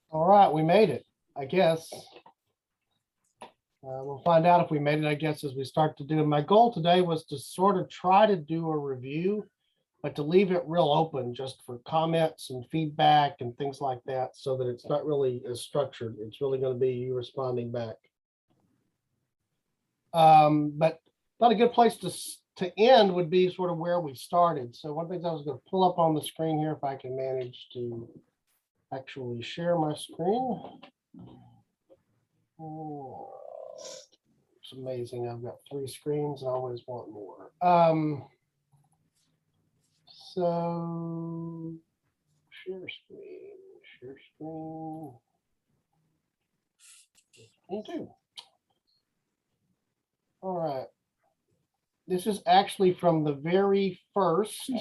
All right, we made it, I guess. We'll find out if we made it, I guess, as we start to do. My goal today was to sort of try to do a review, but to leave it real open just for comments and feedback and things like that, so that it's not really as structured. It's really going to be you responding back. But not a good place to end would be sort of where we started. So one of the things I was going to pull up on the screen here, if I can manage to actually share my screen. Oh, it's amazing. I've got 3 screens and I always want more. So share screen. Me too. All right. This is actually from the very first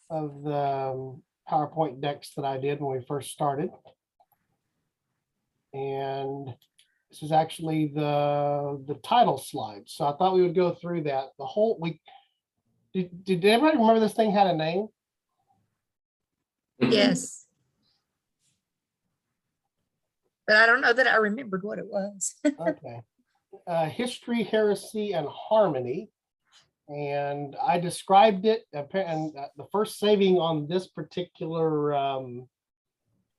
of the PowerPoint decks that I did when we first started. And this is actually the title slide. So I thought we would go through that. The whole week. Did everybody remember this thing had a name? Yes. But I don't know that I remembered what it was. Okay. History, Heresy, and Harmony. And I described it, and the first saving on this particular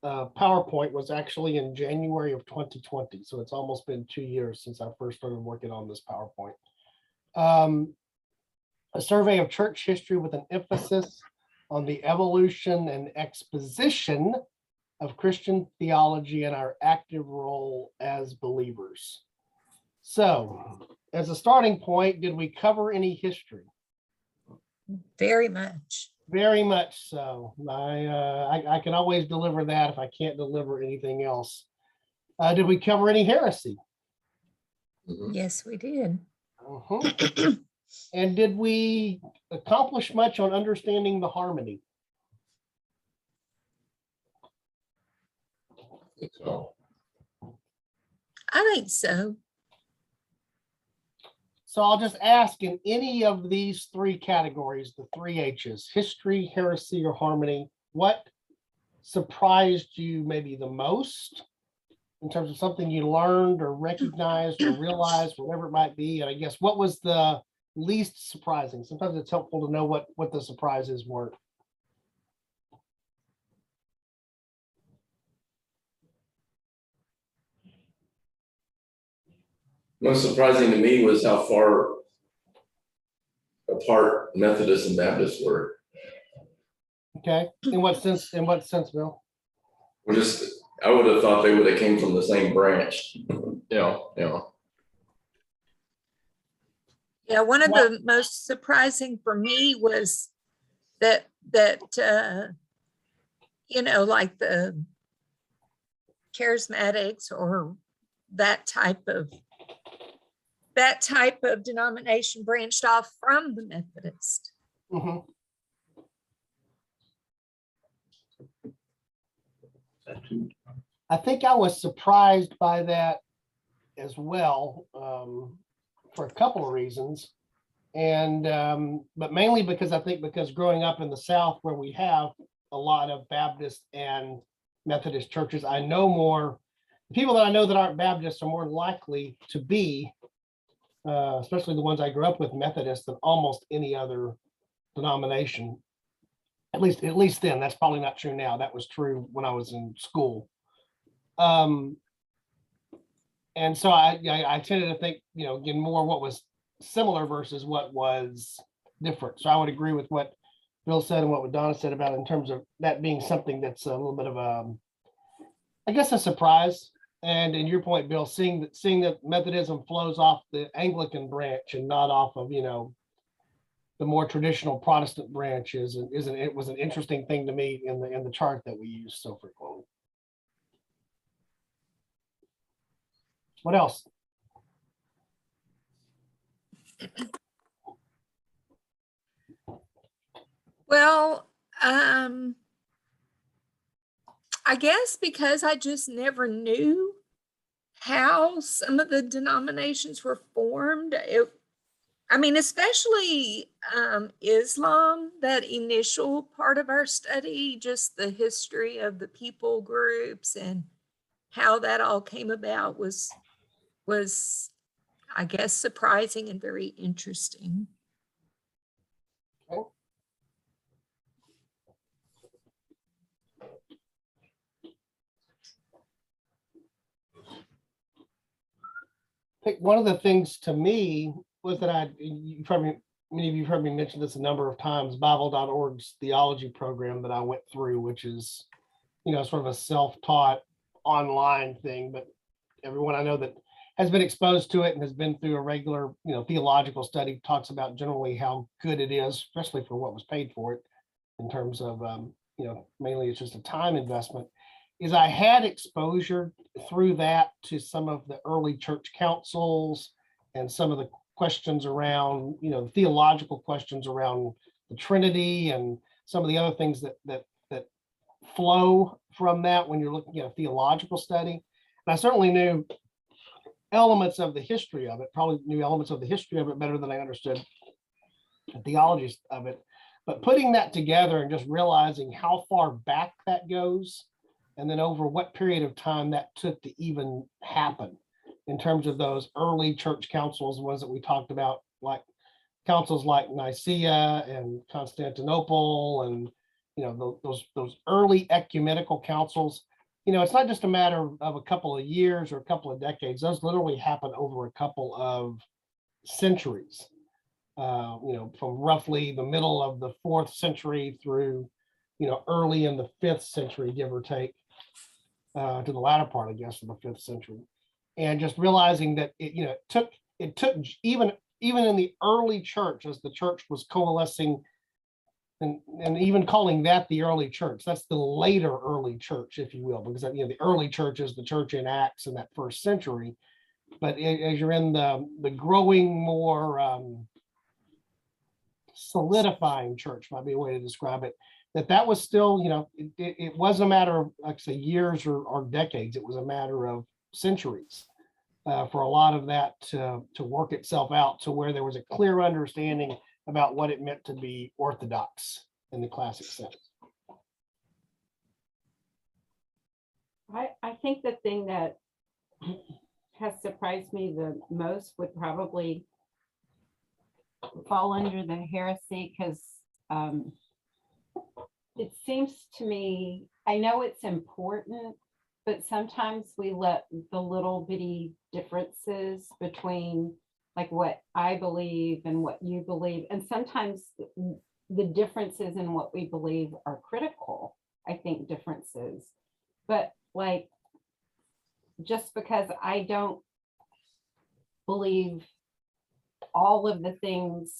PowerPoint was actually in January of 2020. So it's almost been 2 years since I first started working on this PowerPoint. A survey of church history with an emphasis on the evolution and exposition of Christian theology and our active role as believers. So, as a starting point, did we cover any history? Very much. Very much so. I can always deliver that if I can't deliver anything else. Did we cover any heresy? Yes, we did. And did we accomplish much on understanding the harmony? I think so. So I'll just ask, in any of these 3 categories, the 3 H's, history, heresy, or harmony, what surprised you maybe the most in terms of something you learned or recognized or realized, whatever it might be? And I guess what was the least surprising? Sometimes it's helpful to know what the surprises were. Most surprising to me was how far apart Methodists and Baptists were. Okay. In what sense, Bill? We're just, I would have thought they would have came from the same branch. Yeah. Yeah, one of the most surprising for me was that like the charismatics or that type of denomination branched off from the Methodist. I think I was surprised by that as well, for a couple of reasons. And but mainly because growing up in the South, where we have a lot of Baptist and Methodist churches, I know more people that I know that aren't Baptists are more likely to be, especially the ones I grew up with, Methodist, than almost any other denomination. At least then. That's probably not true now. That was true when I was in school. And so I tended to think, again, more what was similar versus what was different. So I would agree with what Bill said and what Donna said about it in terms of that being something that's a little bit of a surprise. And in your point, Bill, seeing that Methodism flows off the Anglican branch and not off of, the more traditional Protestant branches, it was an interesting thing to me in the chart that we use so frequently. What else? Well, I guess because I just never knew how some of the denominations were formed, I mean, especially Islam, that initial part of our study, just the history of the people groups and how that all came about was I guess surprising and very interesting. Okay. I think one of the things to me was that many of you have heard me mention this a number of times, Bible.org's theology program that I went through, which is, sort of a self-taught online thing, but everyone I know that has been exposed to it and has been through a regular, theological study talks about generally how good it is, especially for what was paid for it in terms of, mainly it's just a time investment, is I had exposure through that to some of the early church councils and some of the questions around, the theological questions around the Trinity and some of the other things that flow from that when you're looking at a theological study. And I certainly knew elements of the history of it, probably knew elements of the history of it better than I understood the theology of it. But putting that together and just realizing how far back that goes, and then over what period of time that took to even happen in terms of those early church councils, the ones that we talked about, like councils like Nicaea and Constantinople, and those early ecumenical councils. It's not just a matter of a couple of years or a couple of decades. Those literally happen over a couple of centuries. From roughly the middle of the 4th century through, early in the 5th century, give or take, to the latter part, I guess, of the 5th century. And just realizing that it took even in the early church, as the church was coalescing, and even calling that the early church, that's the later early church, if you will, because the early church is the church in Acts in that 1st century. But as you're in the growing, more solidifying church, might be a way to describe it, that was still, it wasn't a matter of, like say, years or decades. It was a matter of centuries for a lot of that to work itself out to where there was a clear understanding about what it meant to be orthodox in the classic sense. I think the thing that has surprised me the most would probably fall under the heresy, because it seems to me, I know it's important, but sometimes we let the little bitty differences between like what I believe and what you believe, and sometimes the differences in what we believe are critical, I think, differences. But like, just because I don't believe all of the things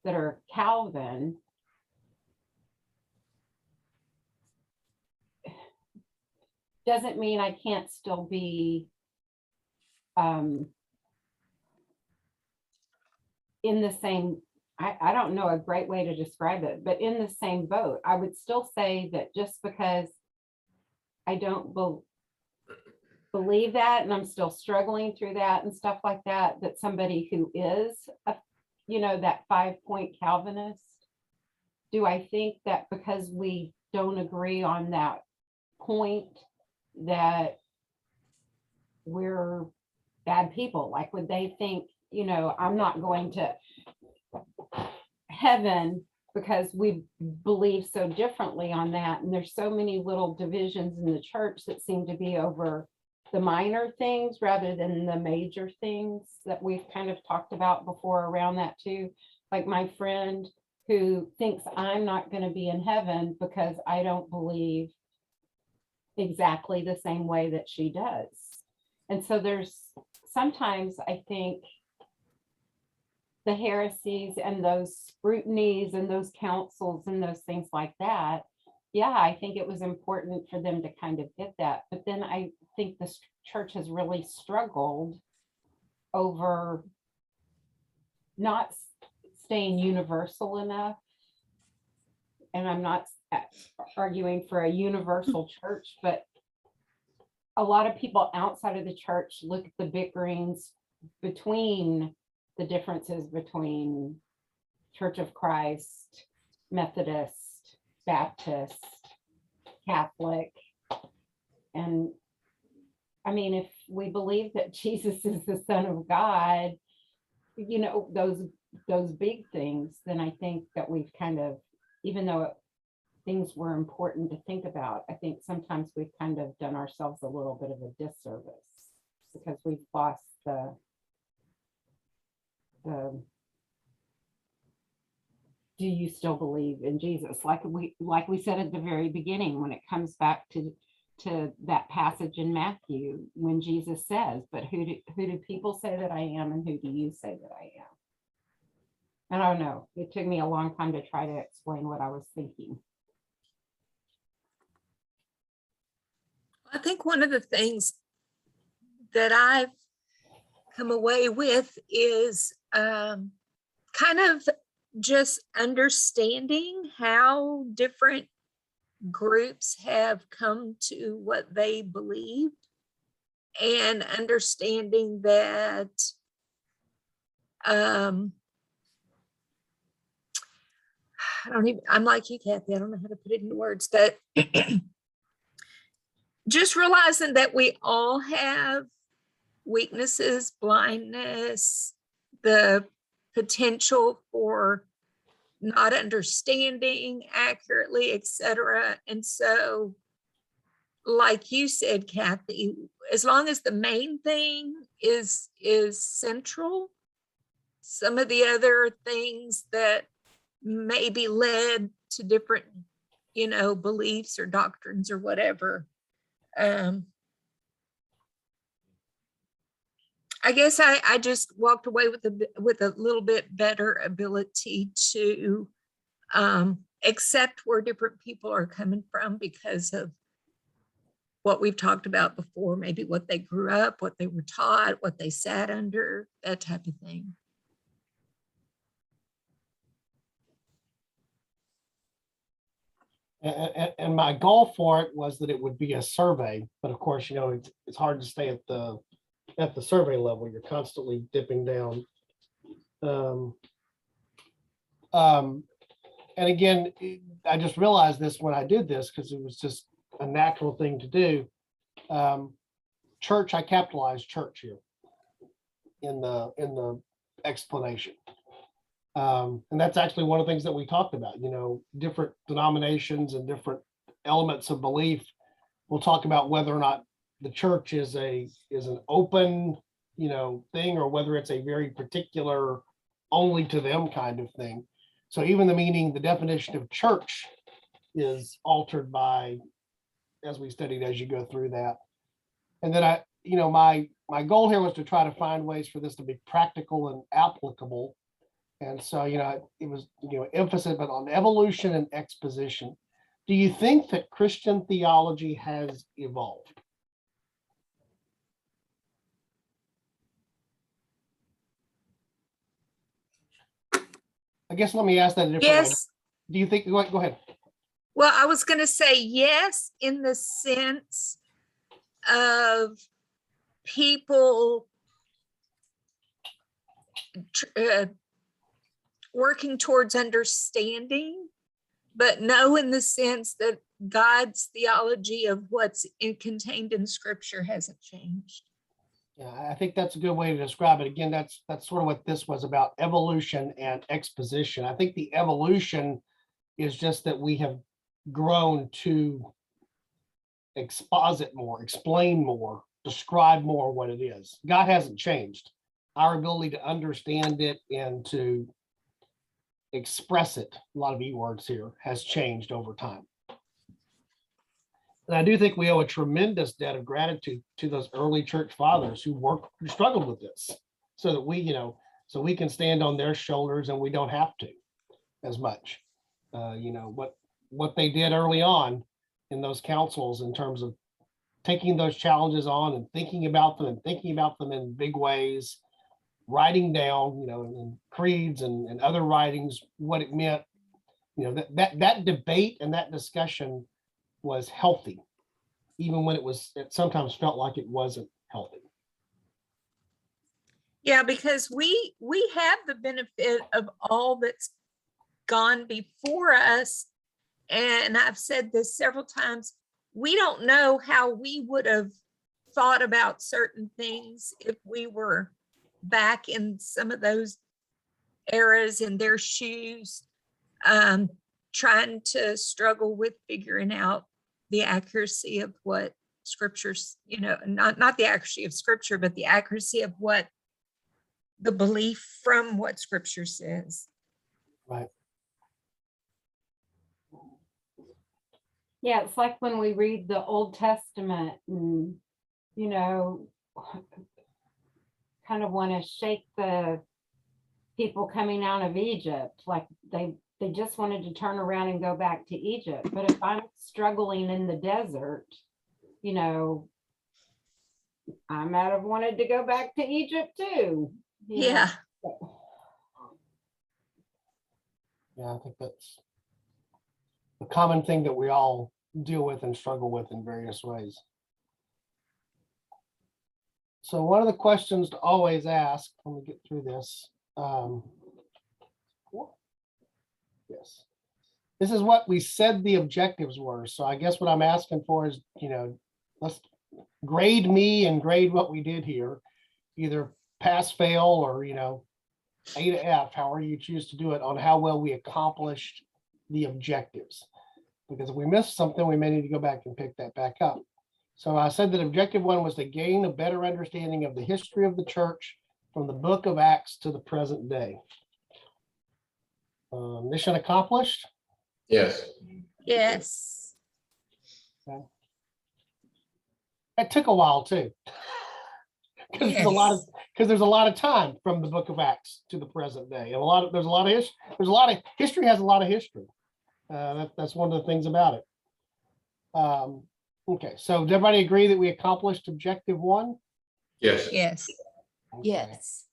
that are Calvin, doesn't mean I can't still be in the same, I don't know a great way to describe it, but in the same boat. I would still say that just because I don't believe that, and I'm still struggling through that and stuff like that, that somebody who is that 5-point Calvinist, do I think that because we don't agree on that point that we're bad people? Like, would they think, I'm not going to heaven because we believe so differently on that? And there's so many little divisions in the church that seem to be over the minor things rather than the major things that we've kind of talked about before around that too. Like my friend who thinks I'm not going to be in heaven because I don't believe exactly the same way that she does. And so there's sometimes, I think, the heresies and those scrutinies and those councils and those things like that, yeah, I think it was important for them to kind of get that. But then I think the church has really struggled over not staying universal enough. And I'm not arguing for a universal church, but a lot of people outside of the church look at the bickerings between the differences between Church of Christ, Methodist, Baptist, Catholic. And I mean, if we believe that Jesus is the Son of God, you know, those big things, then I think that we've kind of, even though things were important to think about, I think sometimes we've kind of done ourselves a little bit of a disservice because we've lost the do you still believe in Jesus? Like we said at the very beginning, when it comes back to that passage in Matthew, when Jesus says, but who do people say that I am, and who do you say that I am? And I don't know, it took me a long time to try to explain what I was thinking. I think one of the things that I've come away with is kind of just understanding how different groups have come to what they believed, and understanding that I'm like you, Kathy, I don't know how to put it into words, but just realizing that we all have weaknesses, blindness, the potential for not understanding accurately, etc. And so, like you said, Kathy, as long as the main thing is central, some of the other things that maybe led to different, you know, beliefs or doctrines or whatever, I guess I just walked away with a little bit better ability to accept where different people are coming from because of what we've talked about before, maybe what they grew up, what they were taught, what they sat under, that type of thing. And my goal for it was that it would be a survey, but of course, you know, it's hard to stay at the survey level. You're constantly dipping down. And again, I just realized this when I did this because it was just a natural thing to do. Church, I capitalized church here in the explanation. And that's actually one of the things that we talked about, you know, different denominations and different elements of belief. We'll talk about whether or not the church is an open, you know, thing, or whether it's a very particular, only to them kind of thing. So even the meaning, the definition of church is altered by, as we studied, as you go through that. And then you know, my goal here was to try to find ways for this to be practical and applicable. And so, you know, it was, you know, emphasis on evolution and exposition. Do you think that Christian theology has evolved? I guess let me ask that a different way. Yes. Do you think, go ahead. Well, I was going to say yes, in the sense of people working towards understanding, but no, in the sense that God's theology of what's contained in Scripture hasn't changed. Yeah, I think that's a good way to describe it. Again, that's sort of what this was about, evolution and exposition. I think the evolution is just that we have grown to exposit more, explain more, describe more what it is. God hasn't changed. Our ability to understand it and to express it, a lot of E words here, has changed over time. And I do think we owe a tremendous debt of gratitude to those early church fathers who struggled with this, so that we, you know, so we can stand on their shoulders and we don't have to as much. You know, what they did early on in those councils in terms of taking those challenges on and thinking about them in big ways, writing down, you know, in creeds and other writings, what it meant. You know, that debate and that discussion was healthy, even when it sometimes felt like it wasn't healthy. Yeah, because we have the benefit of all that's gone before us. And I've said this several times, we don't know how we would have thought about certain things if we were back in some of those eras in their shoes, trying to struggle with figuring out the accuracy of what scriptures, not the accuracy of scripture, but the accuracy of what the belief from what scripture says. Right. Yeah, it's like when we read the Old Testament and, kind of want to shake the people coming out of Egypt, like they just wanted to turn around and go back to Egypt. But if I'm struggling in the desert, I might have wanted to go back to Egypt too. Yeah. Yeah, I think that's a common thing that we all deal with and struggle with in various ways. So one of the questions to always ask, let me get through this. Yes. This is what we said the objectives were. So I guess what I'm asking for is, let's grade me and grade what we did here, either pass, fail, or, A to F, however you choose to do it, on how well we accomplished the objectives. Because if we missed something, we may need to go back and pick that back up. So I said that objective 1 was to gain a better understanding of the history of the church from the book of Acts to the present day. Mission accomplished? Yes. Yes. Okay. It took a while too. Because Yes. there's a lot of time from the book of Acts to the present day. And there's a lot of history has a lot of history. That's one of the things about it. Okay, so does everybody agree that we accomplished objective 1? Yes. Yes. Okay. Yes.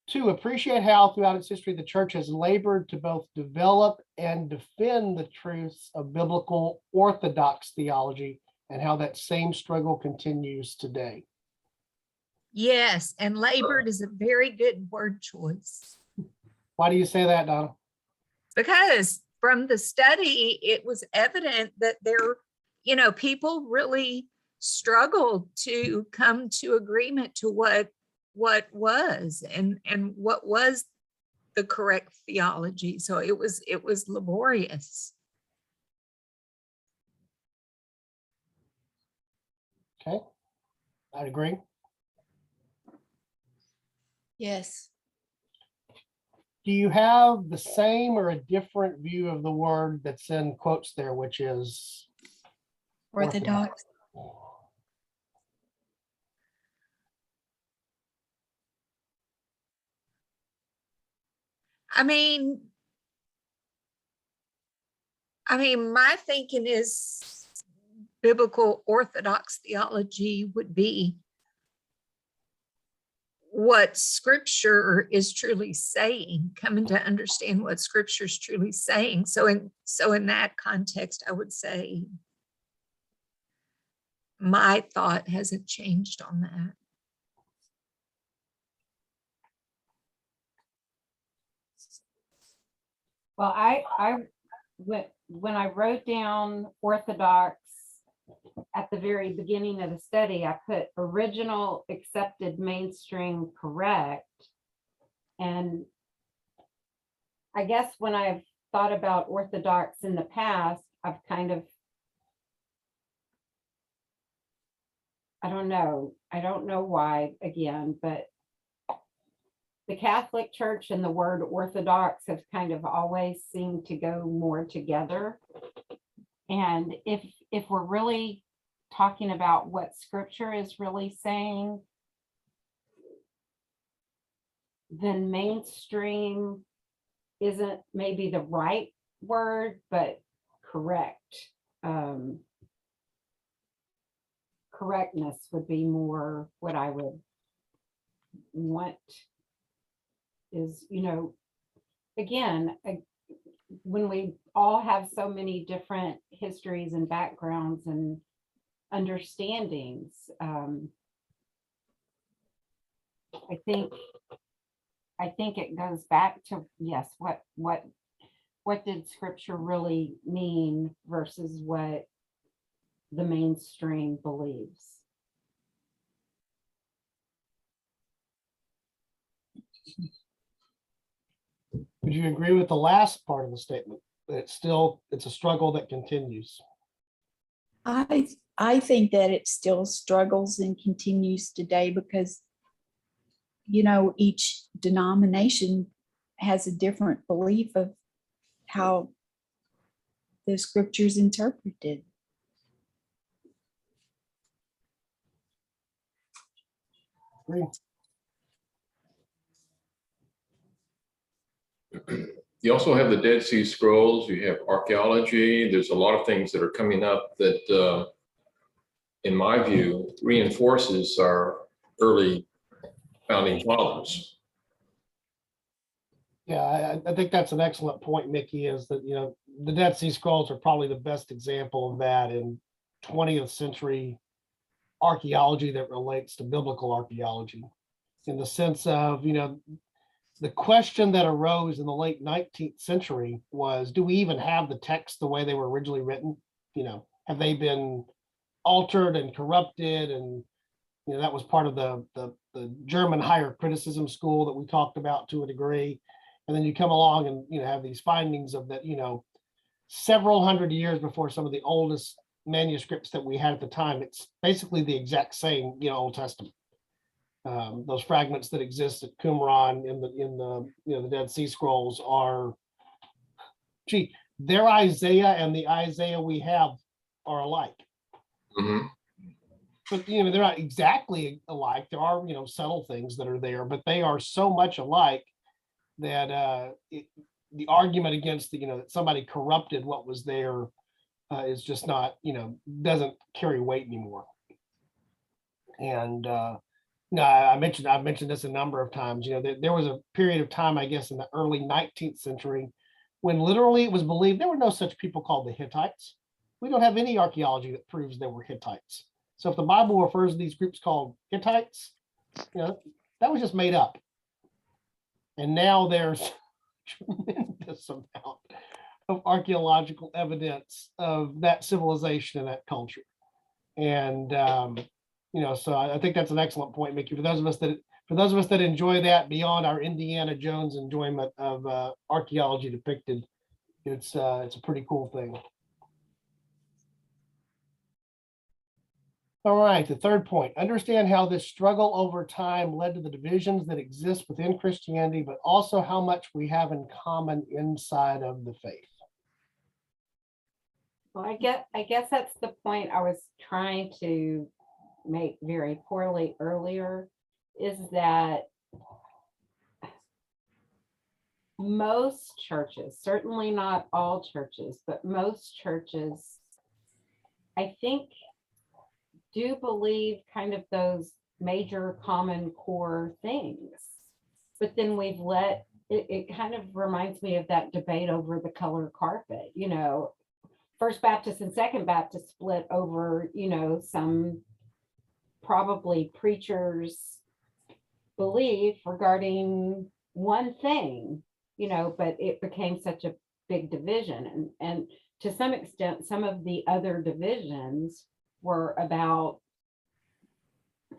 2, appreciate how throughout its history the church has labored to both develop and defend the truths of biblical orthodox theology and how that same struggle continues today. Yes. And labored is a very good word choice. Why do you say that, Donna? Because from the study, it was evident that people really struggled to come to agreement to what was and what was the correct theology. So it was laborious. Okay, I'd agree. Yes. Do you have the same or a different view of the word that's in quotes there, which is Orthodox. I mean, my thinking is biblical orthodox theology would be what scripture is truly saying, coming to understand what scripture is truly saying. So in that context, I would say my thought hasn't changed on that. Well, when I wrote down orthodox at the very beginning of the study, I put original, accepted, mainstream, correct. And I guess when I've thought about orthodox in the past, I've kind of, I don't know why again, but the Catholic Church and the word orthodox have kind of always seemed to go more together. And if we're really talking about what scripture is really saying, then mainstream isn't maybe the right word, but correct. Correctness would be more what I would want is, again, when we all have so many different histories and backgrounds and understandings, I think it goes back to, yes, what did scripture really mean versus what the mainstream believes. Would you agree with the last part of the statement? That it's a struggle that continues. I think that it still struggles and continues today because, you know, each denomination has a different belief of how the scriptures interpreted. Agree. You also have the Dead Sea Scrolls, you have archaeology, there's a lot of things that are coming up that, in my view, reinforces our early founding fathers. Yeah, I think that's an excellent point, Mickey, is that, you know, the Dead Sea Scrolls are probably the best example of that in 20th century archaeology that relates to biblical archaeology, in the sense of, you know, the question that arose in the late 19th century was, do we even have the text the way they were originally written? You know, have they been altered and corrupted? And, you know, that was part of the German higher criticism school that we talked about to a degree. And then you come along and, you know, have these findings of that, you know, several hundred years before some of the oldest manuscripts that we had at the time, it's basically the exact same, you know, Old Testament. Those fragments that exist at Qumran in the you know, the Dead Sea Scrolls are, gee, their Isaiah and the Isaiah we have are alike. Mhm. But, you know, they're not exactly alike. There are, you know, subtle things that are there, but they are so much alike that the argument against the, you know, that somebody corrupted what was there is just not, you know, doesn't carry weight anymore. And no, I've mentioned this a number of times. You know, there was a period of time, I guess, in the early 19th century when literally it was believed there were no such people called the Hittites. We don't have any archaeology that proves there were Hittites. So if the Bible refers to these groups called Hittites, you know, that was just made up. And now there's tremendous amount of archaeological evidence of that civilization and that culture. And you know, so I think that's an excellent point, Mickey. For those of us that enjoy that beyond our Indiana Jones enjoyment of archaeology depicted, it's a pretty cool thing. All right, the third point, understand how this struggle over time led to the divisions that exist within Christianity, but also how much we have in common inside of the faith. Well, I guess that's the point I was trying to make very poorly earlier, is that most churches, certainly not all churches, but most churches, I think, do believe kind of those major common core things. But then we've let it kind of reminds me of that debate over the color carpet, you know, First Baptist and Second Baptist split over, you know, some probably preachers' belief regarding one thing, you know, but it became such a big division. And to some extent, some of the other divisions were about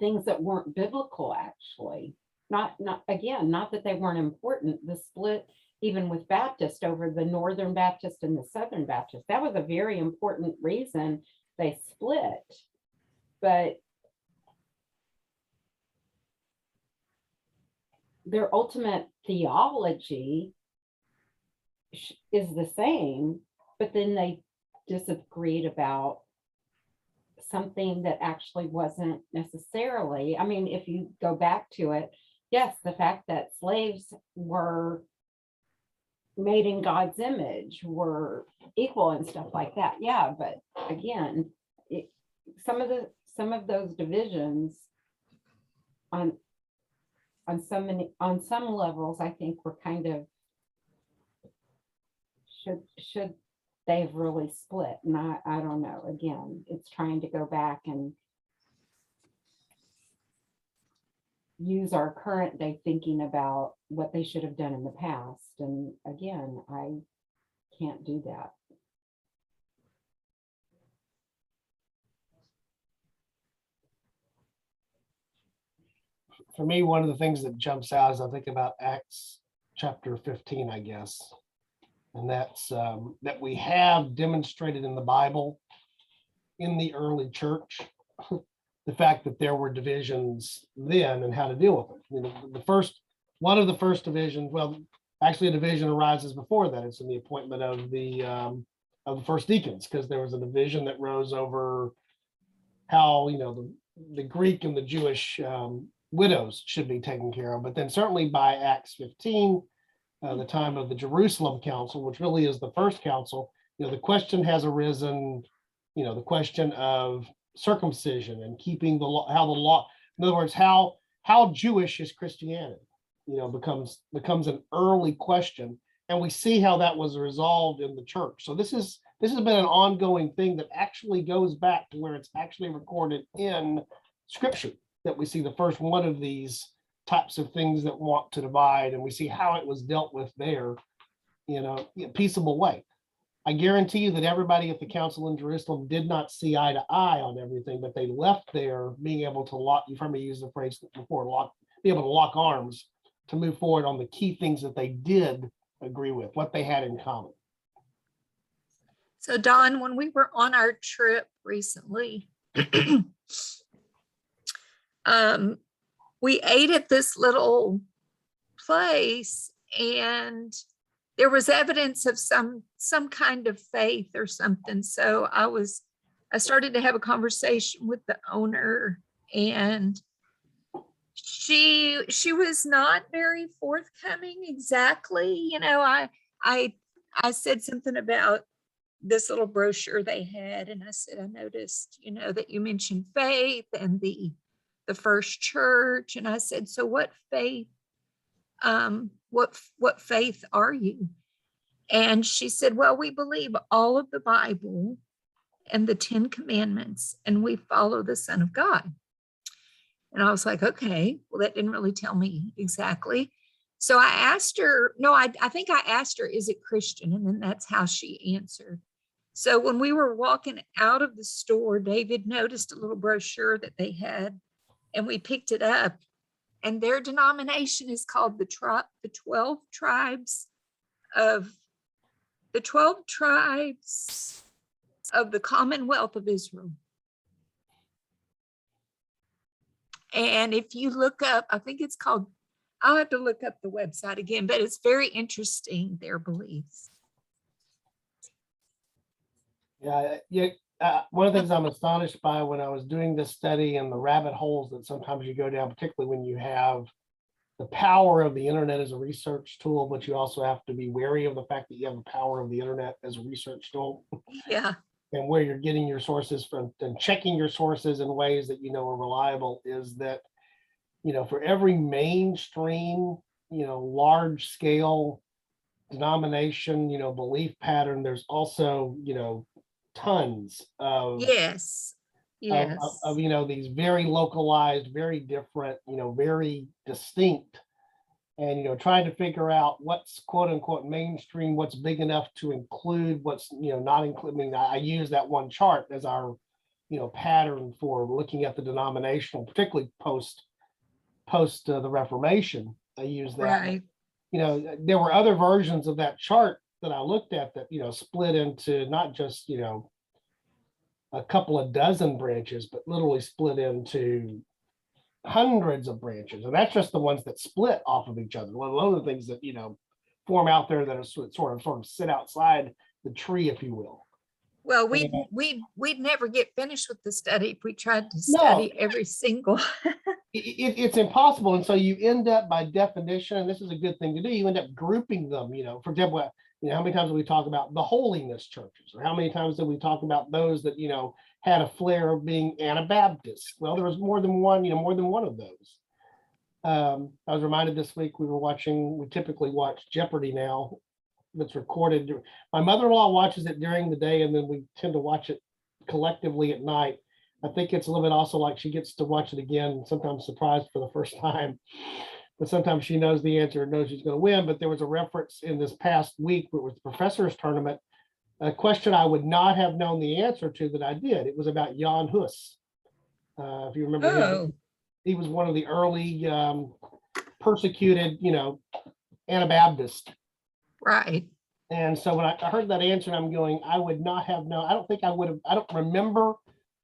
things that weren't biblical, actually. Not that they weren't important. The split, even with Baptist, over the Northern Baptist and the Southern Baptist, that was a very important reason they split. But their ultimate theology is the same, but then they disagreed about something that actually wasn't necessarily. I mean, if you go back to it, yes, the fact that slaves were made in God's image were equal and stuff like that. Yeah, but again, some of those divisions on some levels, I think, were kind of should they've really split. And I don't know. Again, it's trying to go back and use our current day thinking about what they should have done in the past. And again, I can't do that. For me, one of the things that jumps out is I think about Acts chapter 15, I guess. And that's that we have demonstrated in the Bible, in the early church, the fact that there were divisions then and how to deal with it. You know, one of the first divisions, well, actually a division arises before that. It's in the appointment of the first deacons, because there was a division that rose over how, you know, the Greek and the Jewish widows should be taken care of. But then certainly by Acts 15, the time of the Jerusalem Council, which really is the first council, you know, the question has arisen, you know, the question of circumcision and keeping the law, how the law, in other words, how Jewish is Christianity, you know, becomes an early question. And we see how that was resolved in the church. So this has been an ongoing thing that actually goes back to where it's actually recorded in Scripture, that we see the first one of these types of things that want to divide, and we see how it was dealt with there, you know, in a peaceable way. I guarantee you that everybody at the council in Jerusalem did not see eye to eye on everything, but they left there being able to lock, you've heard me use the phrase before, be able to lock arms to move forward on the key things that they did agree with, what they had in common. So Don, when we were on our trip recently, we ate at this little place, and there was evidence of some kind of faith or something. So I started to have a conversation with the owner, and she was not very forthcoming exactly. You know, I said something about this little brochure they had, and I said, I noticed, you know, that you mentioned faith and the first church. And I said, so what faith, what faith are you? And she said, well, we believe all of the Bible and the 10 Commandments, and we follow the Son of God. And I was like, okay, well, that didn't really tell me exactly. So I asked her, I think I asked her, is it Christian? And then that's how she answered. So when we were walking out of the store, David noticed a little brochure that they had, and we picked it up, and their denomination is called the 12 tribes of the Commonwealth of Israel. And if you look up, I think it's called, I'll have to look up the website again, but it's very interesting, their beliefs. Yeah. One of the things I'm astonished by when I was doing this study, and the rabbit holes that sometimes you go down, particularly when you have the power of the internet as a research tool, but you also have to be wary of the fact that you have the power of the internet as a research tool. Yeah. And where you're getting your sources from, and checking your sources in ways that you know are reliable, is that, you know, for every mainstream, you know, large scale denomination, you know, belief pattern, there's also, you know, tons of Yes. of you know, these very localized, very different, you know, very distinct, and, you know, trying to figure out what's quote unquote mainstream, what's big enough to include, what's, you know, not including. I use that one chart as our, you know, pattern for looking at the denominational, particularly post the Reformation. I use that. Right. You know, there were other versions of that chart that I looked at that, you know, split into not just, you know, a couple of dozen branches, but literally split into hundreds of branches. And that's just the ones that split off of each other, let alone the things that, you know, form out there that are sort of sit outside the tree, if you will. Well, Yeah. we'd never get finished with the study if we tried to No. study every single. It's impossible. And so you end up, by definition, and this is a good thing to do, you end up grouping them. You know, for example, you know, how many times do we talk about the holiness churches, or how many times did we talk about those that, you know, had a flair of being Anabaptist? Well, there was more than one, you know, more than one of those. I was reminded this week, we typically watch Jeopardy now, that's recorded. My mother-in-law watches it during the day, and then we tend to watch it collectively at night. I think it's a little bit also like she gets to watch it again, sometimes surprised for the first time. But sometimes she knows the answer and knows she's going to win. But there was a reference in this past week where it was the professor's tournament, a question I would not have known the answer to that I did. It was about Jan Hus. If you remember him, Oh, he was one of the early persecuted, Anabaptist. right. And so when I heard that answer, I'm going, I would not have known. I don't think I would have. I don't remember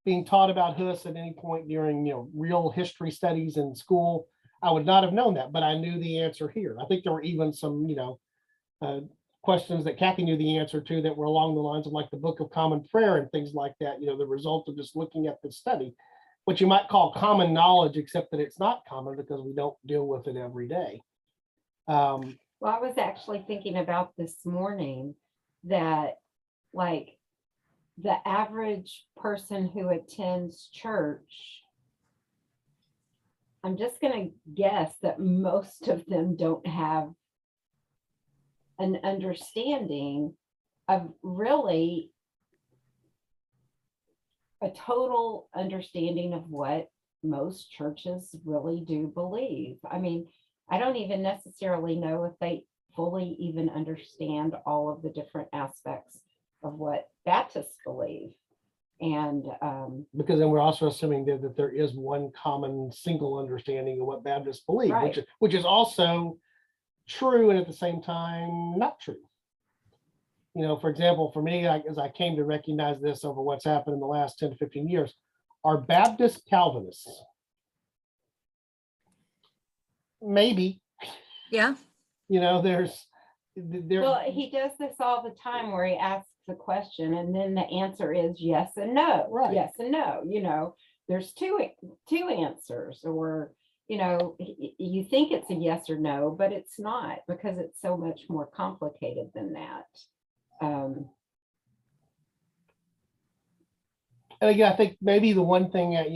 being taught about Hus at any point during, real history studies in school. I would not have known that, but I knew the answer here. I think there were even some, questions that Kathy knew the answer to that were along the lines of like the Book of Common Prayer and things like that, the result of just looking at the study, what you might call common knowledge, except that it's not common because we don't deal with it every day. Well, I was actually thinking about this morning that like the average person who attends church, I'm just going to guess that most of them don't have an understanding of really a total understanding of what most churches really do believe. I mean, I don't even necessarily know if they fully even understand all of the different aspects of what Baptists believe. And because then we're also assuming that there is one common single understanding of what Baptists believe, Right. which is also true and at the same time not true. For example, for me, as I came to recognize this over what's happened in the last 10 to 15 years, are Baptist Calvinists? Maybe. Yeah. There. well, he does this all the time where he asks a question and then the answer is yes and no, Right. yes and no. There's two answers, or you think it's a yes or no, but it's not, because it's so much more complicated than that. And again, I think maybe the one thing that,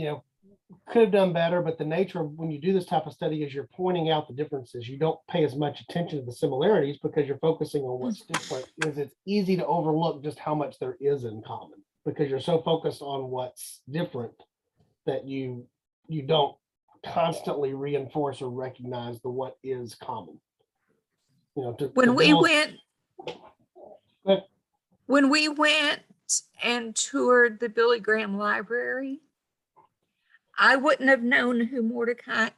could have done better, but the nature of when you do this type of study is you're pointing out the differences. You don't pay as much attention to the similarities because you're focusing on what's different. It's easy to overlook just how much there is in common because you're so focused on what's different that you don't constantly reinforce or recognize the what is common. When we went But when we went and toured the Billy Graham Library, I wouldn't have known who Mordecai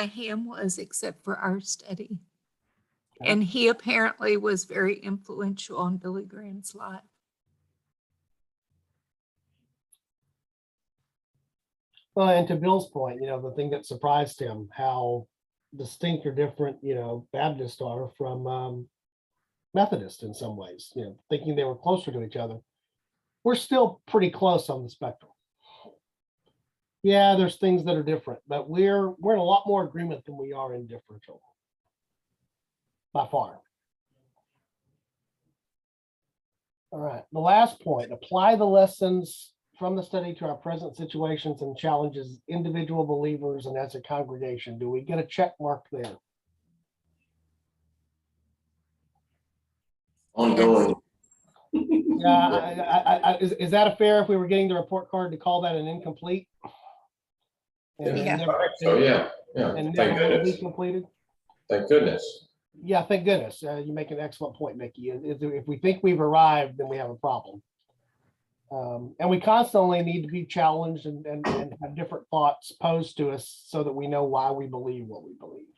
Ham was except for our study. Okay. And he apparently was very influential on Billy Graham's life. Well, and to Bill's point, the thing that surprised him, how distinct or different, Baptists are from Methodist in some ways, thinking they were closer to each other. We're still pretty close on the spectrum. Yeah, there's things that are different, but we're in a lot more agreement than we are in differential. By far. All right, the last point, apply the lessons from the study to our present situations and challenges individual believers and as a congregation. Do we get a check mark there? Ongoing. Yeah, is that a fair if we were getting the report card to call that an incomplete? And Yeah. never- I think so, yeah. And Thank never will be goodness. completed? Thank goodness. Yeah, thank goodness. You make an excellent point, Mickey. If we think we've arrived, then we have a problem. And we constantly need to be challenged and have different thoughts posed to us so that we know why we believe what we believe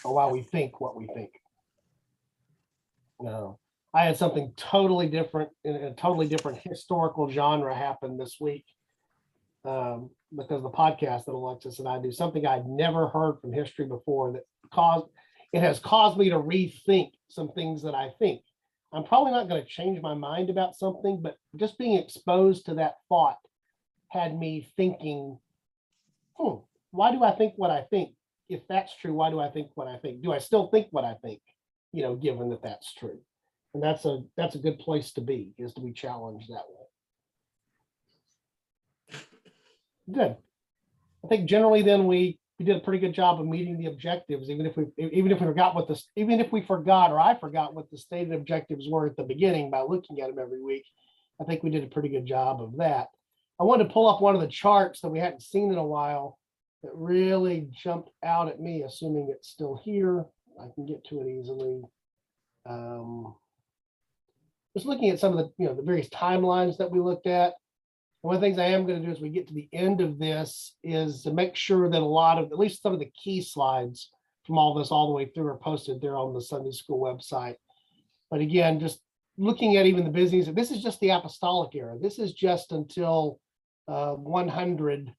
or why we think what we think. I had something totally different in a totally different historical genre happen this week because the podcast that Alexis and I do, something I'd never heard from history before that has caused me to rethink some things that I think. I'm probably not going to change my mind about something, but just being exposed to that thought had me thinking, why do I think what I think? If that's true, why do I think what I think? Do I still think what I think, given that that's true? And that's a good place to be, is to be challenged that way. Good. I think generally then we did a pretty good job of meeting the objectives, even if we forgot or I forgot what the stated objectives were at the beginning by looking at them every week. I think we did a pretty good job of that. I wanted to pull up one of the charts that we hadn't seen in a while that really jumped out at me, assuming it's still here. I can get to it easily. Just looking at some of the, the various timelines that we looked at. One of the things I am going to do as we get to the end of this is to make sure that a lot of, at least some of the key slides from all this all the way through are posted there on the Sunday school website. But again, just looking at even the busyness, this is just the apostolic era. This is just until 100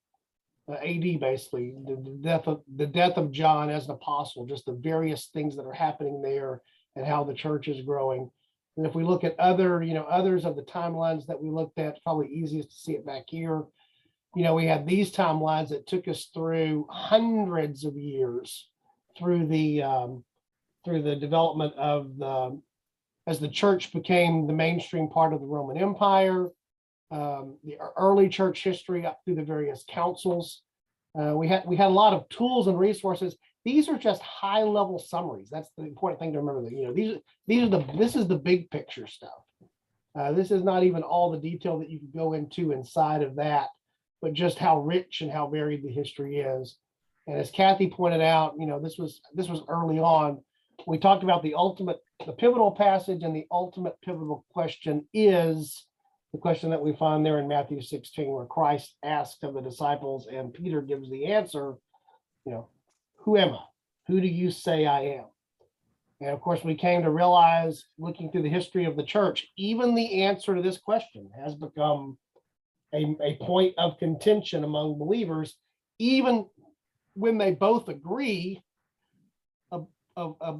AD, basically, the death of John as an apostle, just the various things that are happening there and how the church is growing. And if we look at other, others of the timelines that we looked at, it's probably easiest to see it back here. We had these timelines that took us through hundreds of years through the development of as the church became the mainstream part of the Roman Empire, the early church history up through the various councils. We had a lot of tools and resources. These are just high level summaries. That's the important thing to remember. That this is the big picture stuff. This is not even all the detail that you can go into inside of that, but just how rich and how varied the history is. And as Kathy pointed out, this was early on. We talked about the pivotal passage, and the ultimate pivotal question is the question that we find there in Matthew 16, where Christ asked of the disciples and Peter gives the answer, who am I? Who do you say I am? And of course, we came to realize, looking through the history of the church, even the answer to this question has become a point of contention among believers, even when they both agree of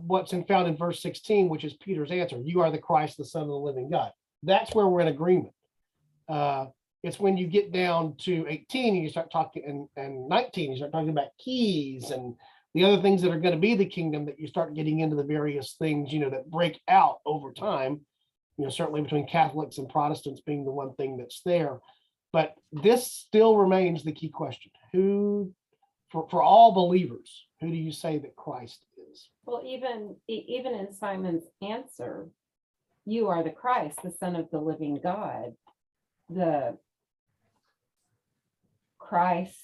what's found in verse 16, which is Peter's answer. You are the Christ, the Son of the living God. That's where we're in agreement. It's when you get down to 18 and you start talking, and 19, you start talking about keys and the other things that are going to be the kingdom, that you start getting into the various things, that break out over time, certainly between Catholics and Protestants being the one thing that's there. But this still remains the key question. Who, for all believers, who do you say that Christ is? Well, even in Simon's answer, you are the Christ, the Son of the living God. The Christ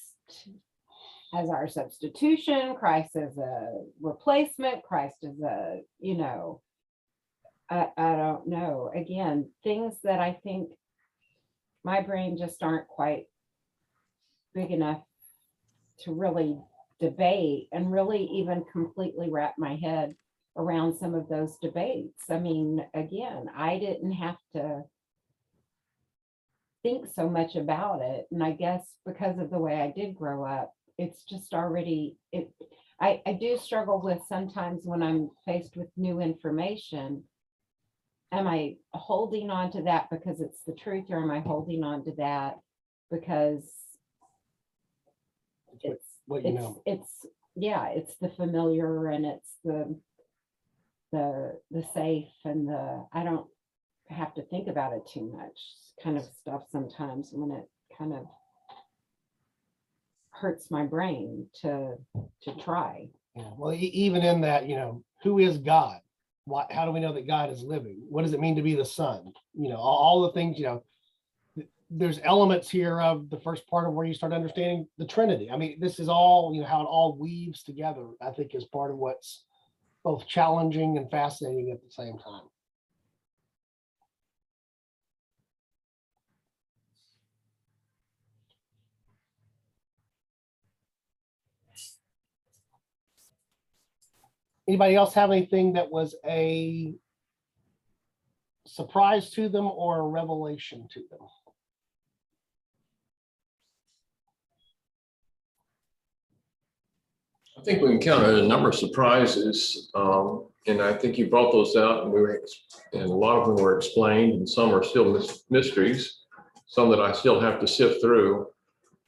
as our substitution, Christ as a replacement, Christ as a, I don't know. Again, things that I think my brain just aren't quite big enough to really debate and really even completely wrap my head around some of those debates. I mean, again, I didn't have to think so much about it. And I guess because of the way I did grow up, it's just already, I do struggle with sometimes when I'm faced with new information. Am I holding on to that because it's the truth, or am I holding on to that because it's the familiar, and it's the safe, and I don't have to think about it too much kind of stuff sometimes, when it kind of hurts my brain to try. Yeah, well, even in that, who is God? How do we know that God is living? What does it mean to be the Son? All the things, there's elements here of the first part of where you start understanding the Trinity. I mean, this is all, how it all weaves together, I think, is part of what's both challenging and fascinating at the same time. Anybody else have anything that was a surprise to them or a revelation to them? I think we encountered a number of surprises, and I think you brought those out, and a lot of them were explained, and some are still mysteries, some that I still have to sift through.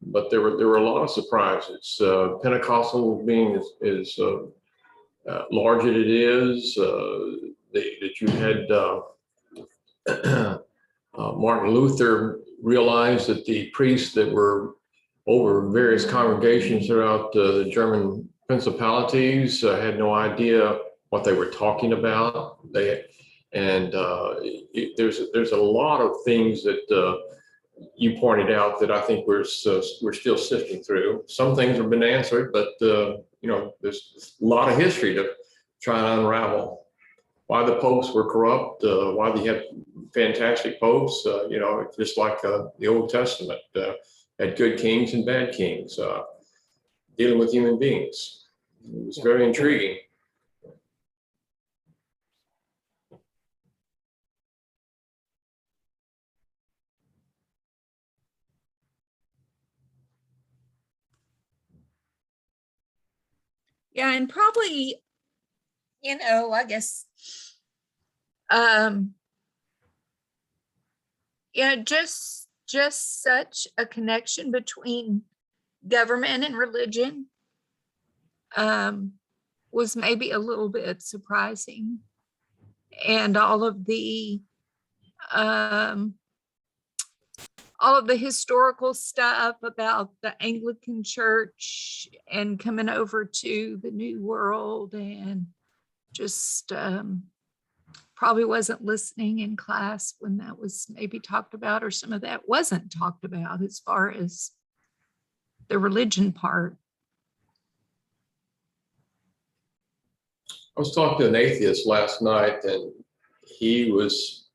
But there were a lot of surprises. Pentecostal being as large as it is, that you had Martin Luther realized that the priests that were over various congregations throughout the German principalities had no idea what they were talking about. There's a lot of things that you pointed out that I think we're still sifting through. Some things have been answered, but there's a lot of history to try and unravel. Why the popes were corrupt, why they had fantastic popes, just like the Old Testament had good kings and bad kings, dealing with human beings. It was very intriguing. Yeah, and probably, I guess, yeah, just such a connection between government and religion was maybe a little bit surprising. And all of the historical stuff about the Anglican Church and coming over to the New World, and just probably wasn't listening in class when that was maybe talked about, or some of that wasn't talked about as far as the religion part. I was talking to an atheist last night, and he was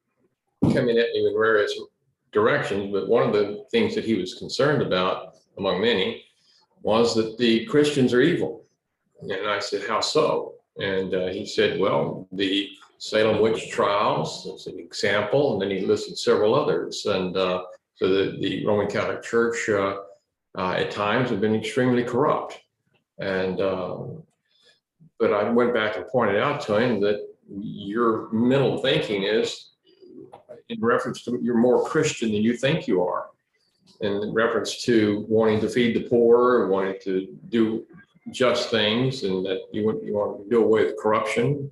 coming at me with various directions, but one of the things that he was concerned about, among many, was that the Christians are evil. And I said, how so? And he said, well, the Salem witch trials is an example, and then he listed several others. And so the Roman Catholic Church at times have been extremely corrupt. And but I went back and pointed out to him that your mental thinking is in reference to you're more Christian than you think you are, in reference to wanting to feed the poor, wanting to do just things, and that you want to do away with corruption,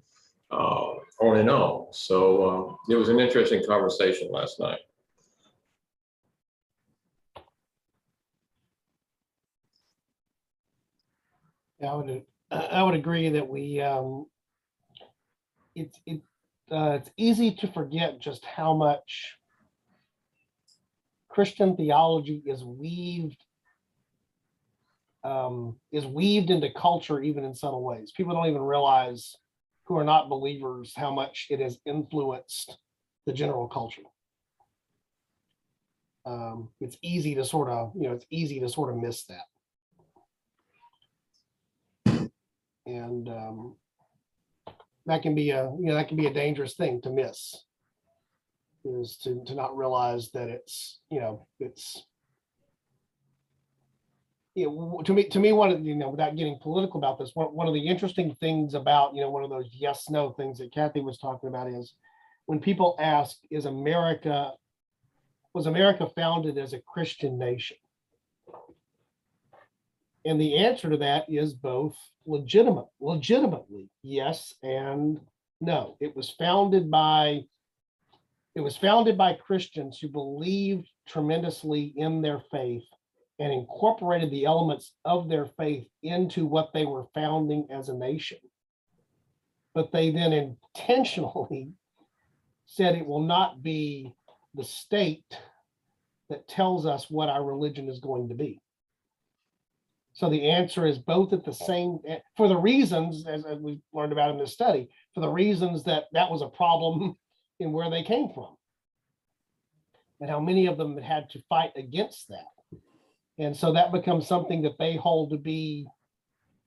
on and on. So it was an interesting conversation last night. Yeah, I would agree that it's easy to forget just how much Christian theology is weaved into culture, even in subtle ways. People don't even realize, who are not believers, how much it has influenced the general culture. It's easy to sort of miss that. And that can be a dangerous thing to miss, is to not realize that it's to me one of, without getting political about this, one of the interesting things about, one of those yes no things that Kathy was talking about is when people ask, was America founded as a Christian nation? And the answer to that is both legitimately yes and no. It was founded by Christians who believed tremendously in their faith and incorporated the elements of their faith into what they were founding as a nation. But they then intentionally said it will not be the state that tells us what our religion is going to be. So the answer is both at the same, for the reasons, as we learned about in this study, for the reasons that was a problem in where they came from, and how many of them had to fight against that. And so that becomes something that they hold to be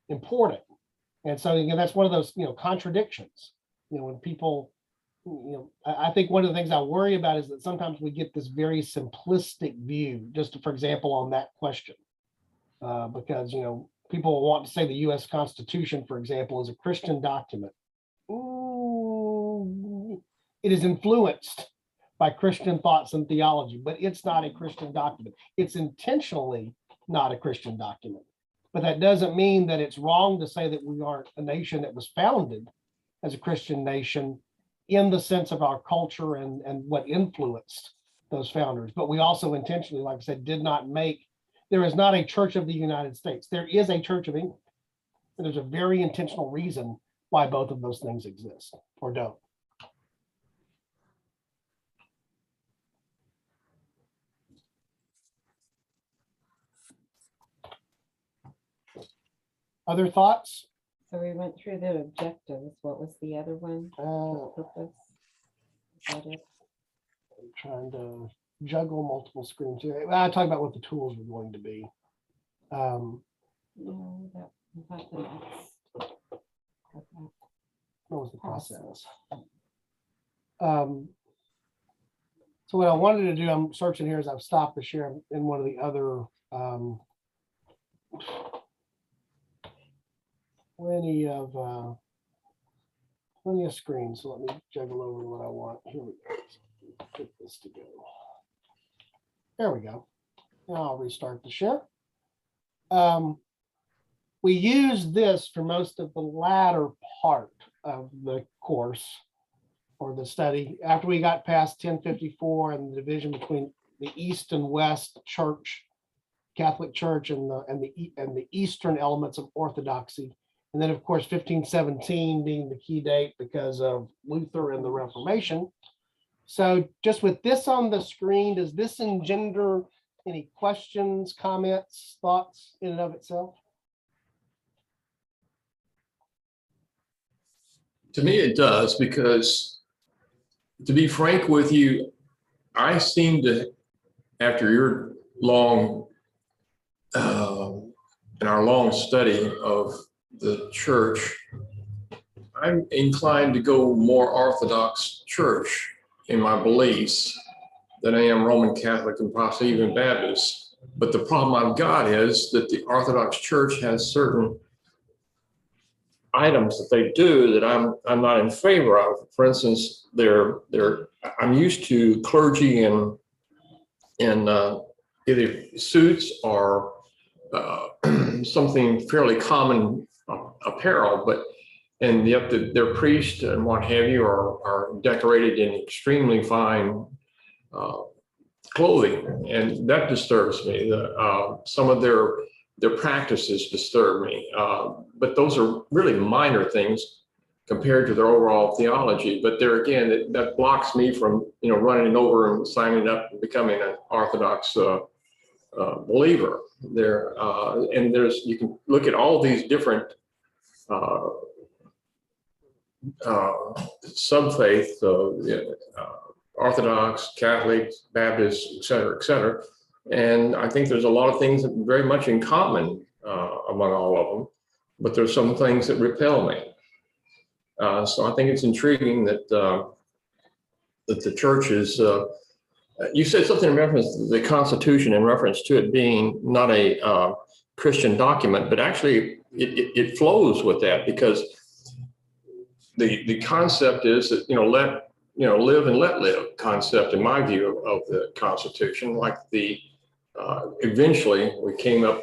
important. And so again, that's one of those, contradictions, when people, I think one of the things I worry about is that sometimes we get this very simplistic view, just for example, on that question. Because, people want to say the US Constitution, for example, is a Christian document. Ooh, it is influenced by Christian thoughts and theology, but it's not a Christian document. It's intentionally not a Christian document. But that doesn't mean that it's wrong to say that we aren't a nation that was founded as a Christian nation in the sense of our culture and what influenced those founders. But we also intentionally, like I said, did not make, there is not a Church of the United States. There is a Church of England. And there's a very intentional reason why both of those things exist or don't. Other thoughts? So we went through the objectives. What was the other one? The purpose? Is that it? I'm trying to juggle multiple screens here. I talk about what the tools were going to be. No, that was not the next. Okay. What was the process? So what I wanted to do, I'm searching here as I've stopped the share in one of the other plenty of screens. So let me juggle over to what I want. Here we go. Get this to go. There we go. Now I'll restart the share. We use this for most of the latter part of the course or the study. After we got past 1054 and the division between the East and West Church, Catholic Church, and the Eastern elements of Orthodoxy. And then, of course, 1517 being the key date because of Luther and the Reformation. So just with this on the screen, does this engender any questions, comments, thoughts in and of itself? To me, it does, because to be frank with you, I seem to, after your long, in our long study of the church, I'm inclined to go more Orthodox church in my beliefs than I am Roman Catholic and possibly even Baptist. But the problem I've got is that the Orthodox Church has certain items that they do that I'm not in favor of. For instance, I'm used to clergy in either suits or something fairly common apparel, and yet their priest and what have you are decorated in extremely fine clothing, and that disturbs me. Some of their practices disturb me, but those are really minor things compared to their overall theology. But there again, that blocks me from running over and signing up and becoming an Orthodox believer. And you can look at all these different subfaith, Orthodox, Catholic, Baptist, et cetera, and I think there's a lot of things that are very much in common among all of them, but there's some things that repel me. So I think it's intriguing that the church is. You said something in reference to the Constitution, in reference to it being not a Christian document, but actually it flows with that, because the concept is that live and let live concept, in my view, of the Constitution. Like eventually we came up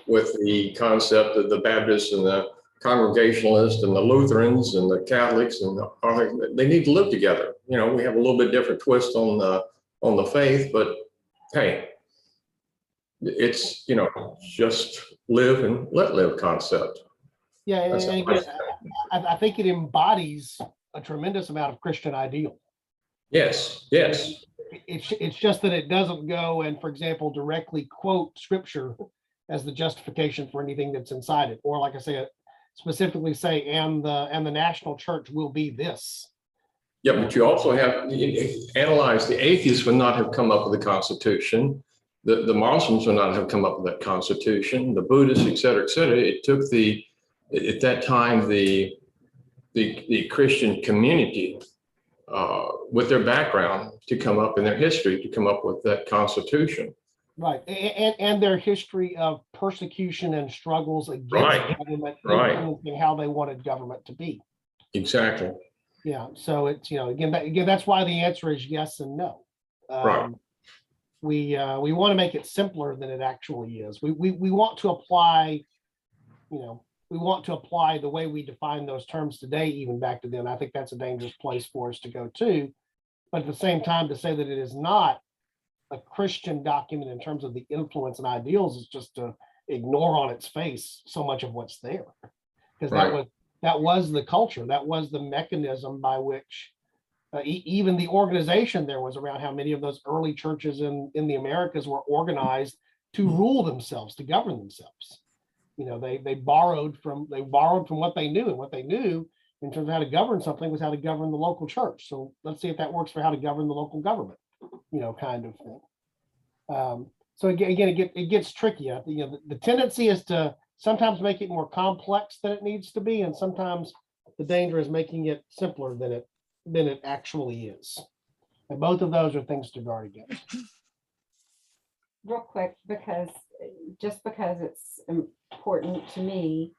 with the concept of the Baptists and the Congregationalists and the Lutherans and the Catholics, and they need to live together. We have a little bit different twist on the faith, but hey, it's just live and let live concept. Yeah, and That's again, I think it embodies a tremendous amount of Christian ideal. Yes. It's just that it doesn't go and, for example, directly quote scripture as the justification for anything that's inside it, or like I say, specifically say, and the national church will be this. Yeah, but you also have analyze the atheists would not have come up with the Constitution. The Muslims would not have come up with that Constitution. The Buddhists, et cetera, et cetera. It took at that time the Christian community with their background to come up in their history to come up with that Constitution. Right, and their history of persecution and struggles against government, influencing how they wanted government to be. Exactly. Yeah, so it's again that's why the answer is yes and no. Right. We want to make it simpler than it actually is. We want to apply, we want to apply the way we define those terms today, even back to then. I think that's a dangerous place for us to go to. But at the same time, to say that it is not a Christian document in terms of the influence and ideals is just to ignore on its face so much of what's there. Because that was the culture, that was the mechanism by which even the organization there was around how many of those early churches in the Americas were organized to rule themselves, to govern themselves. They borrowed from what they knew, and what they knew in terms of how to govern something was how to govern the local church. So let's see if that works for how to govern the local government, kind of thing. So again, it gets tricky. The tendency is to sometimes make it more complex than it needs to be, and sometimes the danger is making it simpler than it actually is. And both of those are things to guard against. Real quick, because it's important to me,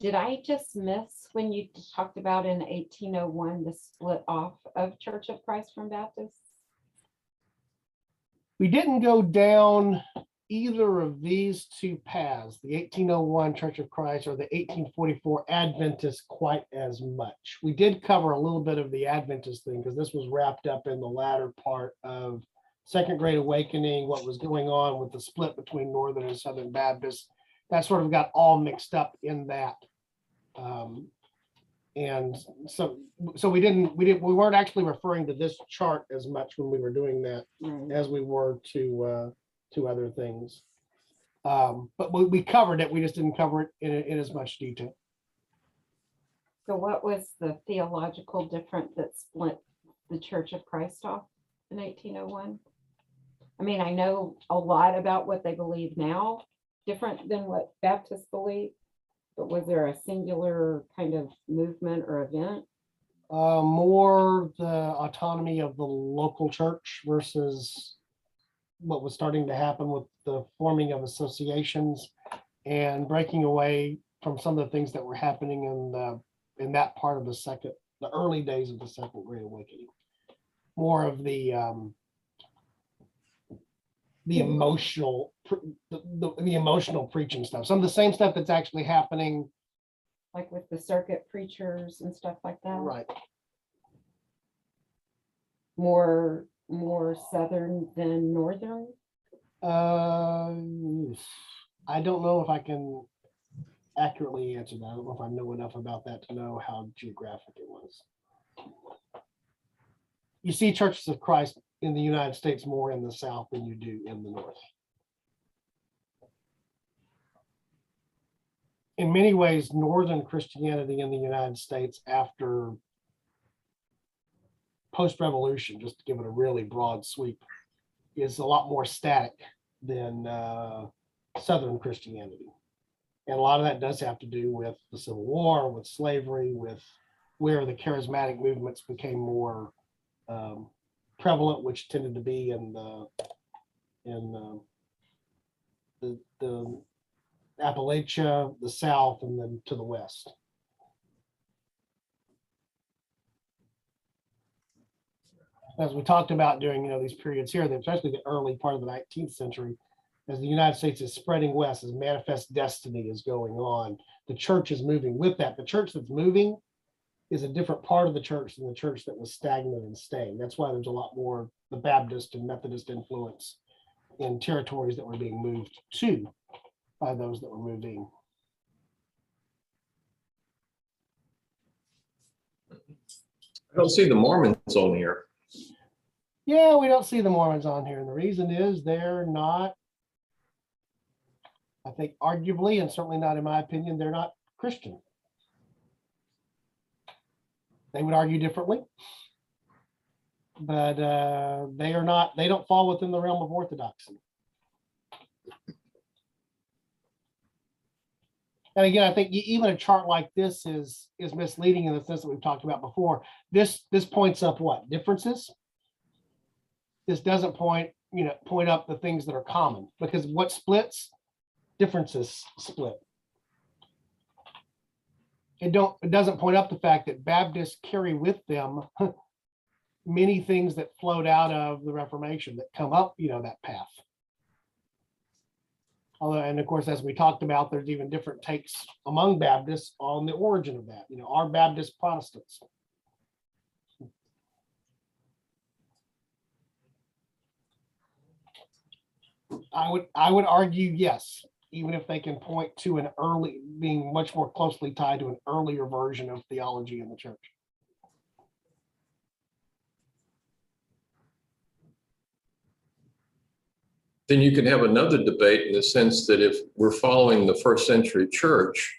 did I just miss when you talked about in 1801 the split off of Church of Christ from Baptist? We didn't go down either of these two paths, the 1801 Church of Christ or the 1844 Adventist, quite as much. We did cover a little bit of the Adventist thing because this was wrapped up in the latter part of Second Great Awakening, what was going on with the split between Northern and Southern Baptists. That sort of got all mixed up in that. And so we weren't actually referring to this chart as much when we were doing that as we were to other things. But we covered it. We just didn't cover it in as much detail. So what was the theological difference that split the Church of Christ off in 1801? I mean, I know a lot about what they believe now, different than what Baptists believe, but was there a singular kind of movement or event? More the autonomy of the local church versus what was starting to happen with the forming of associations and breaking away from some of the things that were happening in that part of the early days of the Second Great Awakening. More of the emotional preaching stuff. Some of the same stuff that's actually happening, Like with the circuit preachers and stuff like that? right? More Southern than Northern? I don't know if I can accurately answer that. I don't know if I know enough about that to know how geographic it was. You see churches of Christ in the United States more in the South than you do in the North. In many ways, Northern Christianity in the United States after post-revolution, just to give it a really broad sweep, is a lot more static than Southern Christianity. And a lot of that does have to do with the Civil War, with slavery, with where the charismatic movements became more prevalent, which tended to be in the Appalachia, the South, and then to the West. As we talked about during these periods here, especially the early part of the 19th century, as the United States is spreading west, as manifest destiny is going on, the church is moving with that. The church that's moving is a different part of the church than the church that was stagnant and staying. That's why there's a lot more the Baptist and Methodist influence in territories that were being moved to by those that were moving. I don't see the Mormons on here. Yeah, we don't see the Mormons on here. And the reason is they're not, I think arguably, and certainly not in my opinion, they're not Christian. They would argue differently, but they don't fall within the realm of orthodoxy. And again, I think even a chart like this is misleading in the sense that we've talked about before. This points up what? Differences. This doesn't point up the things that are common, because what splits? Differences split. It doesn't point up the fact that Baptists carry with them many things that flowed out of the Reformation that come up, that path. Although, and of course, as we talked about, there's even different takes among Baptists on the origin of that. Are Baptists Protestants? I would argue yes, even if they can point to being much more closely tied to an earlier version of theology in the church. then you can have another debate in the sense that if we're following the first century church,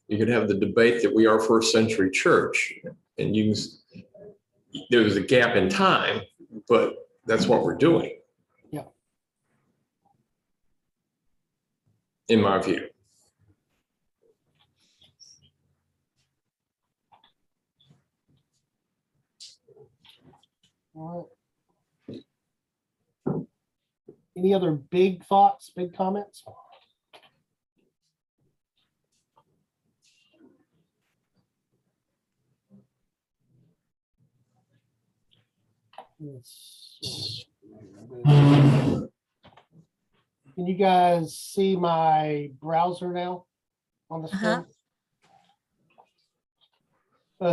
you could have the debate that we are first century church, and there was a gap in time, but that's what we're doing. Yeah. In my view. All right. Any other big thoughts, big comments? Can you guys see my browser now on the Uh-huh. screen?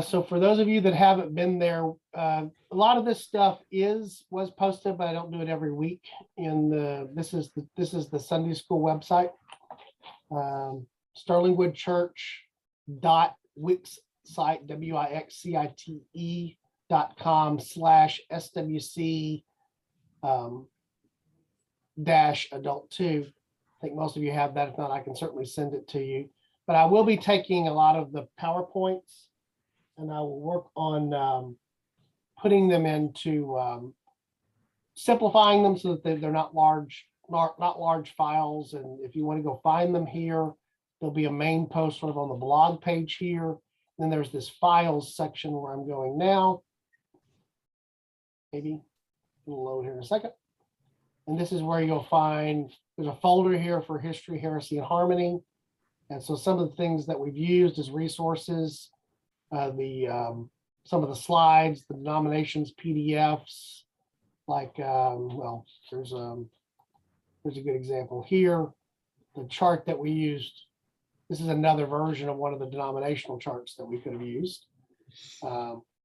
So for those of you that haven't been there, a lot of this stuff was posted, but I don't do it every week. This is the Sunday school website, sterlingwoodchurch.wixsite wixcite.com/SWC dash adult 2. I think most of you have that. If not, I can certainly send it to you. But I will be taking a lot of the PowerPoints, and I will work on putting them into simplifying them so that they're not large files. And if you want to go find them here, there'll be a main post sort of on the blog page here. Then there's this files section where I'm going now. Maybe it'll load here in a second. And this is where you'll find, there's a folder here for history, heresy, and harmony. And so some of the things that we've used as resources, some of the slides, the denominations, PDFs, like, well, there's a good example here. The chart that we used, this is another version of one of the denominational charts that we could have used.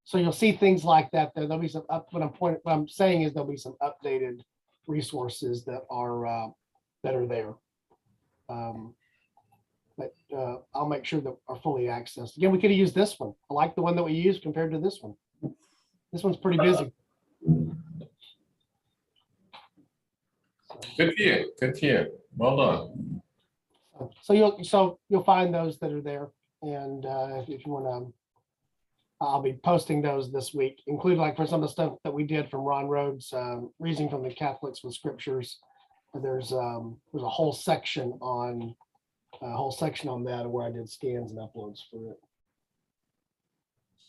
So you'll see things like that there. There'll be some what I'm saying is there'll be some updated resources that are there. But I'll make sure that are fully accessed. Again, we could have used this one. I like the one that we used compared to this one. This one's pretty busy. Good for you. Good for you. Well done. So you'll find those that are there. And if you want to, I'll be posting those this week, including like for some of the stuff that we did from Ron Rhodes, Reasoning from the Catholics with Scriptures. There's a whole section on that where I did scans and uploads for it.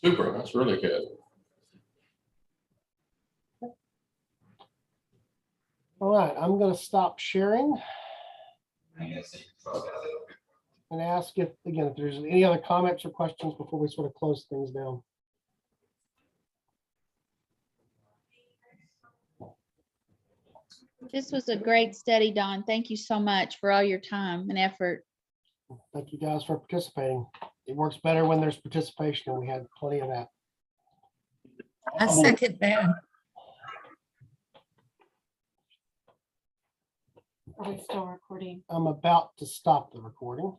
Super. That's really good. All right, I'm going to stop sharing and ask if there's any other comments or questions before we sort of close things down. This was a great study, Don. Thank you so much for all your time and effort. Thank you guys for participating. It works better when there's participation, and we had plenty of that. I second that. Are we still recording? I'm about to stop the recording.